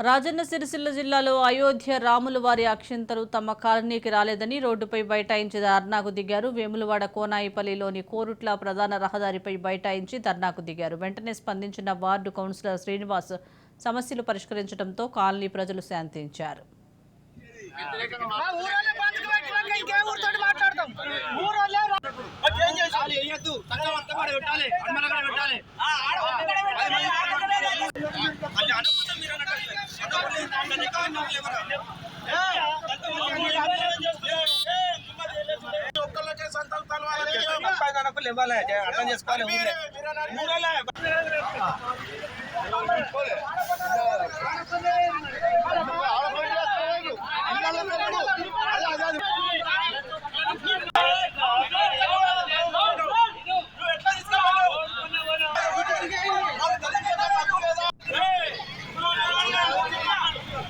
రాజన్న సిరిసిల్ల జిల్లాలో అయోధ్య రాముల వారి అక్షింతలు తమ కాలనీకి రాలేదని రోడ్డుపై బైఠాయించి ధర్నాకు దిగారు. వేములవాడ కోనాయిపల్లిలోని కోరుట్ల ప్రధాన రహదారిపై బైఠాయించి ధర్నాకు దిగారు. వెంటనే స్పందించిన వార్డు కౌన్సిలర్ శ్రీనివాస్ సమస్యలు పరిష్కరించడంతో కాలనీ ప్రజలు శాంతించారు. అర్థం చేసుకోవాలి.